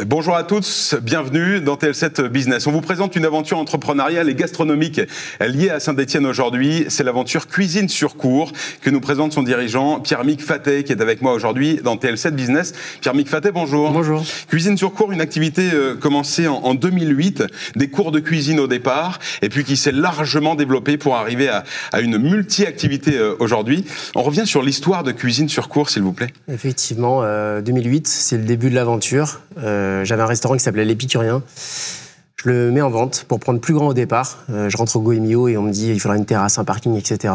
Bonjour à tous, bienvenue dans TL7 Business. On vous présente une aventure entrepreneuriale et gastronomique liée à Saint-Étienne aujourd'hui. C'est l'aventure Cuisine sur Cours que nous présente son dirigeant Pierre-Mick Fattet qui est avec moi aujourd'hui dans TL7 Business. Pierre-Mick Fattet, bonjour. Bonjour. Cuisine sur Cours, une activité commencée en 2008, des cours de cuisine au départ et puis qui s'est largement développée pour arriver à une multi-activité aujourd'hui. On revient sur l'histoire de Cuisine sur Cours, s'il vous plaît. Effectivement, 2008, c'est le début de l'aventure. J'avais un restaurant qui s'appelait l'Épicurien. Je le mets en vente pour prendre plus grand au départ. Je rentre au Goemio et on me dit il faudra une terrasse, un parking, etc.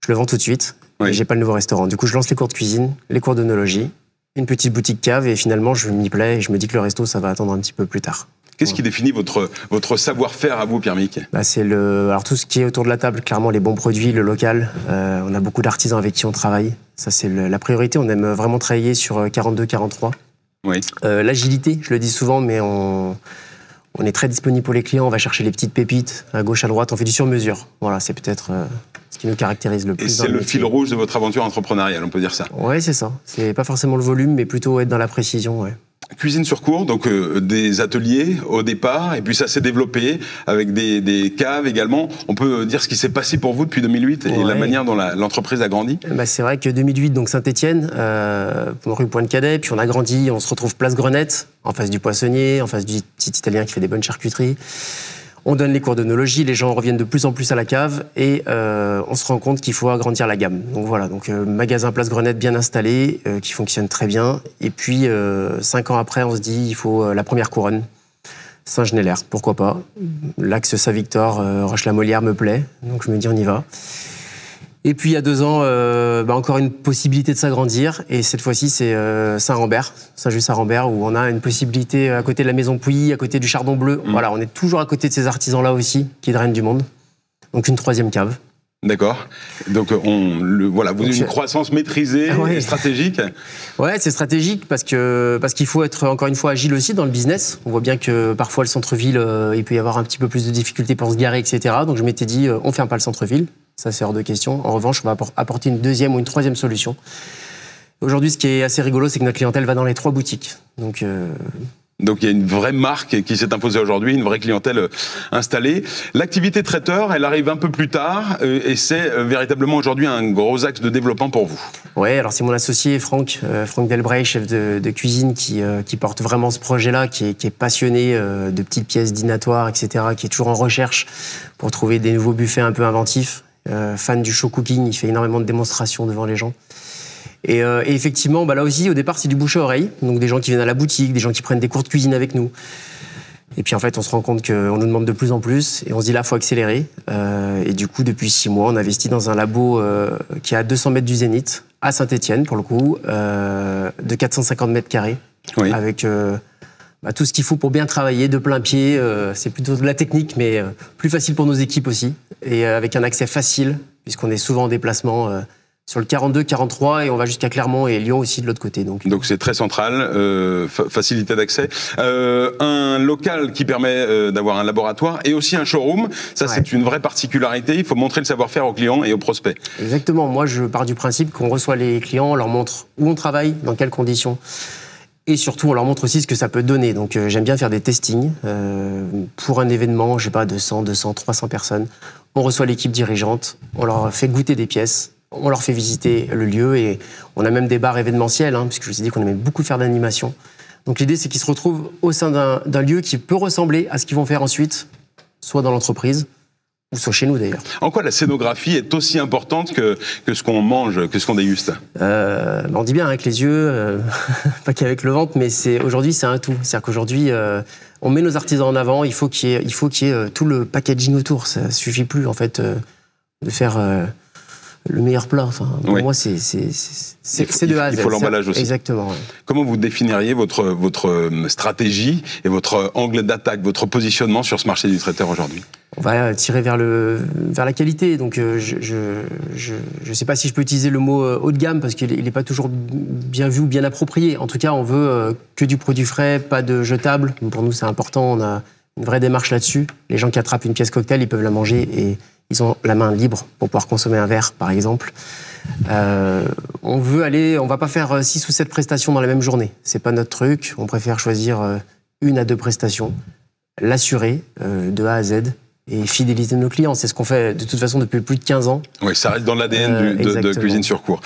Je le vends tout de suite. Oui. Et j'ai pas le nouveau restaurant. Du coup, je lance les cours de cuisine, les cours d'œnologie, une petite boutique cave et finalement, je m'y plais et je me dis que le resto, ça va attendre un petit peu plus tard. Qu'est-ce qui définit votre savoir-faire à vous, Pierre-Mick ? C'est alors tout ce qui est autour de la table, clairement les bons produits, le local. On a beaucoup d'artisans avec qui on travaille. Ça, c'est la priorité. On aime vraiment travailler sur 42-43. Oui. L'agilité, je le dis souvent, mais on est très disponible pour les clients. On va chercher les petites pépites à gauche, à droite. On fait du sur-mesure. Voilà, c'est peut-être ce qui nous caractérise le plus. Et c'est le fil rouge de votre aventure entrepreneuriale, on peut dire ça. Oui, c'est ça. C'est pas forcément le volume, mais plutôt être dans la précision. Ouais. Cuisine sur cours, donc des ateliers au départ, et puis ça s'est développé avec des caves également. On peut dire ce qui s'est passé pour vous depuis 2008 et la manière dont l'entreprise a grandi. C'est vrai que 2008, donc Saint-Étienne, rue Pointe-Cadet, puis on a grandi, on se retrouve place Grenette, en face du poissonnier, en face du petit Italien qui fait des bonnes charcuteries. On donne les cours d'œnologie, les gens reviennent de plus en plus à la cave et on se rend compte qu'il faut agrandir la gamme. Donc voilà, magasin Place Grenette bien installé, qui fonctionne très bien. Et puis 5 ans après, on se dit il faut la première couronne, Saint-Genélaire, pourquoi pas. L'axe Saint-Victor, Roche-la-Molière me plaît, donc je me dis on y va. Et puis il y a 2 ans, encore une possibilité de s'agrandir. Et cette fois-ci, c'est Saint-Rambert, Saint-Just-Saint-Rambert, où on a une possibilité à côté de la Maison Pouilly, à côté du Chardon Bleu. Voilà, on est toujours à côté de ces artisans-là aussi, qui drainent du monde. Donc une 3e cave. D'accord. Donc vous avez une croissance maîtrisée et stratégique. Ouais, c'est stratégique parce qu'il faut être encore une fois agile aussi dans le business. On voit bien que parfois le centre-ville, il peut y avoir un petit peu plus de difficultés pour se garer, etc. Donc je m'étais dit, on ferme pas le centre-ville. Ça, c'est hors de question. En revanche, on va apporter une 2e ou une 3e solution. Aujourd'hui, ce qui est assez rigolo, c'est que notre clientèle va dans les 3 boutiques. Donc il y a une vraie marque qui s'est imposée aujourd'hui, une vraie clientèle installée. L'activité traiteur, elle arrive un peu plus tard et c'est véritablement aujourd'hui un gros axe de développement pour vous. Oui, alors c'est mon associé Franck Delbray, chef de cuisine, qui porte vraiment ce projet-là, qui est passionné de petites pièces dînatoires, etc., qui est toujours en recherche pour trouver des nouveaux buffets un peu inventifs. Fan du show cooking, il fait énormément de démonstrations devant les gens. Et effectivement, là aussi, au départ, c'est du bouche à oreille. Donc des gens qui viennent à la boutique, des gens qui prennent des cours de cuisine avec nous. Et puis en fait, on se rend compte qu'on nous demande de plus en plus. Et on se dit là, il faut accélérer. Et du coup, depuis 6 mois, on investit dans un labo qui est à 200 mètres du Zénith, à Saint-Étienne, pour le coup, de 450 mètres carrés. Oui. Avec tout ce qu'il faut pour bien travailler de plein pied. C'est plutôt de la technique, mais plus facile pour nos équipes aussi. Et avec un accès facile, puisqu'on est souvent en déplacement sur le 42-43 et on va jusqu'à Clermont et Lyon aussi de l'autre côté. Donc c'est très central, facilité d'accès. Un local qui permet d'avoir un laboratoire et aussi un showroom. Ça, c'est une vraie particularité. Il faut montrer le savoir-faire aux clients et aux prospects. Exactement. Moi, je pars du principe qu'on reçoit les clients, on leur montre où on travaille, dans quelles conditions. Et surtout, on leur montre aussi ce que ça peut donner. Donc, j'aime bien faire des testings. Pour un événement, je sais pas, 200, 300 personnes. On reçoit l'équipe dirigeante, on leur fait goûter des pièces, on leur fait visiter le lieu et on a même des bars événementiels, puisque je vous ai dit qu'on aimait beaucoup faire d'animation. Donc, l'idée, c'est qu'ils se retrouvent au sein d'un lieu qui peut ressembler à ce qu'ils vont faire ensuite, soit dans l'entreprise, ou soit chez nous d'ailleurs. En quoi la scénographie est aussi importante que ce qu'on mange, que ce qu'on déguste ? On dit bien avec les yeux, pas qu'avec le ventre, mais aujourd'hui c'est un tout. C'est-à-dire qu'aujourd'hui, on met nos artisans en avant, il faut qu'il y ait tout le packaging autour. Ça suffit plus en fait de faire le meilleur plat. Enfin, pour moi, c'est de A à Z. Il faut l'emballage aussi. Exactement. Ouais. Comment vous définiriez votre stratégie et votre angle d'attaque, votre positionnement sur ce marché du traiteur aujourd'hui ? On va tirer vers la qualité. Donc, je sais pas si je peux utiliser le mot haut de gamme parce qu'il n'est pas toujours bien vu ou bien approprié. En tout cas, on veut que du produit frais, pas de jetable. Pour nous, c'est important. On a une vraie démarche là-dessus. Les gens qui attrapent une pièce cocktail, ils peuvent la manger et ils ont la main libre pour pouvoir consommer un verre, par exemple. On va pas faire 6 ou 7 prestations dans la même journée. C'est pas notre truc. On préfère choisir 1 à 2 prestations, l'assurer de A à Z et fidéliser nos clients. C'est ce qu'on fait de toute façon depuis plus de 15 ans. Oui, ça reste dans l'ADN de Cuisine sur Cour.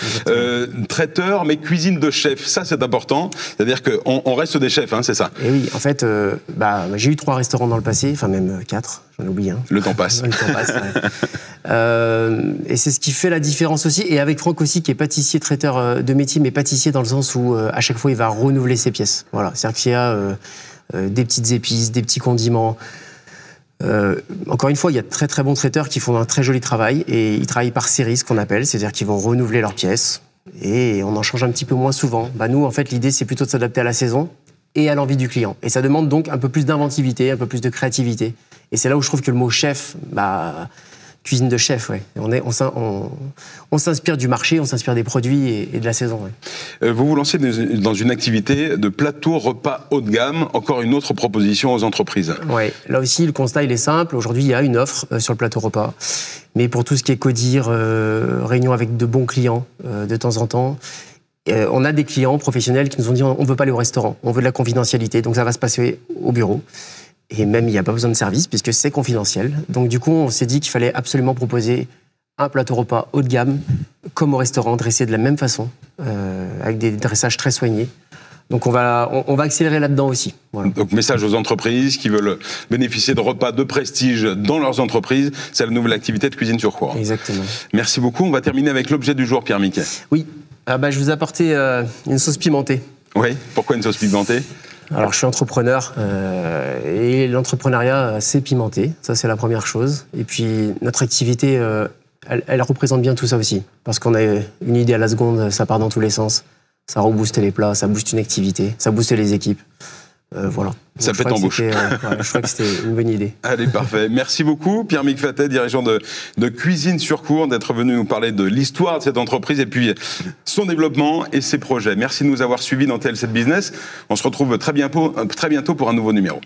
Traiteur, mais cuisine de chef, ça c'est important. C'est-à-dire qu'on reste des chefs, hein, c'est ça? Et oui, en fait, j'ai eu 3 restaurants dans le passé, enfin même 4, j'en ai oublié un. Le temps passe. Le temps passe, ouais. Et c'est ce qui fait la différence aussi. Et avec Franck aussi, qui est pâtissier, traiteur de métier, mais pâtissier dans le sens où à chaque fois il va renouveler ses pièces. Voilà, c'est-à-dire qu'il y a des petites épices, des petits condiments. Encore une fois, il y a de très très bons traiteurs qui font un très joli travail et ils travaillent par série, ce qu'on appelle, c'est-à-dire qu'ils vont renouveler leurs pièces et on en change un petit peu moins souvent. Nous, en fait, l'idée, c'est plutôt de s'adapter à la saison et à l'envie du client. Et ça demande donc un peu plus d'inventivité, un peu plus de créativité. Et c'est là où je trouve que le mot chef, cuisine de chef, ouais. On s'inspire du marché, on s'inspire des produits et de la saison. Ouais. Vous vous lancez dans une activité de plateau repas haut de gamme, encore une autre proposition aux entreprises. Oui, là aussi, le constat, il est simple. Aujourd'hui, il y a une offre sur le plateau repas. Mais pour tout ce qui est codir, réunion avec de bons clients de temps en temps, on a des clients professionnels qui nous ont dit on ne veut pas aller au restaurant, on veut de la confidentialité, donc ça va se passer au bureau. Et même, il n'y a pas besoin de service puisque c'est confidentiel. Donc du coup, on s'est dit qu'il fallait absolument proposer un plateau repas haut de gamme, comme au restaurant, dressé de la même façon, avec des dressages très soignés. Donc on va accélérer là-dedans aussi. Voilà. Donc message aux entreprises qui veulent bénéficier de repas de prestige dans leurs entreprises, c'est la nouvelle activité de Cuisine sur Cour. Exactement. Merci beaucoup. On va terminer avec l'objet du jour, Pierre Miquet. Oui, je vous ai apporté une sauce pimentée. Oui, pourquoi une sauce pimentée ? Alors, je suis entrepreneur et l'entrepreneuriat, c'est pimenté. Ça, c'est la première chose. Et puis, notre activité, elle représente bien tout ça aussi. Parce qu'on a une idée à la seconde, ça part dans tous les sens. Ça rebooste les plats, ça booste une activité, ça booste les équipes. Voilà. Ça pète en bouche. Je crois que c'était une bonne idée. Allez, parfait. Merci beaucoup, Pierre-Mick Fattet, dirigeant de Cuisine sur Cour, d'être venu nous parler de l'histoire de cette entreprise et puis son développement et ses projets. Merci de nous avoir suivis dans TL7 Business. On se retrouve très bientôt pour un nouveau numéro.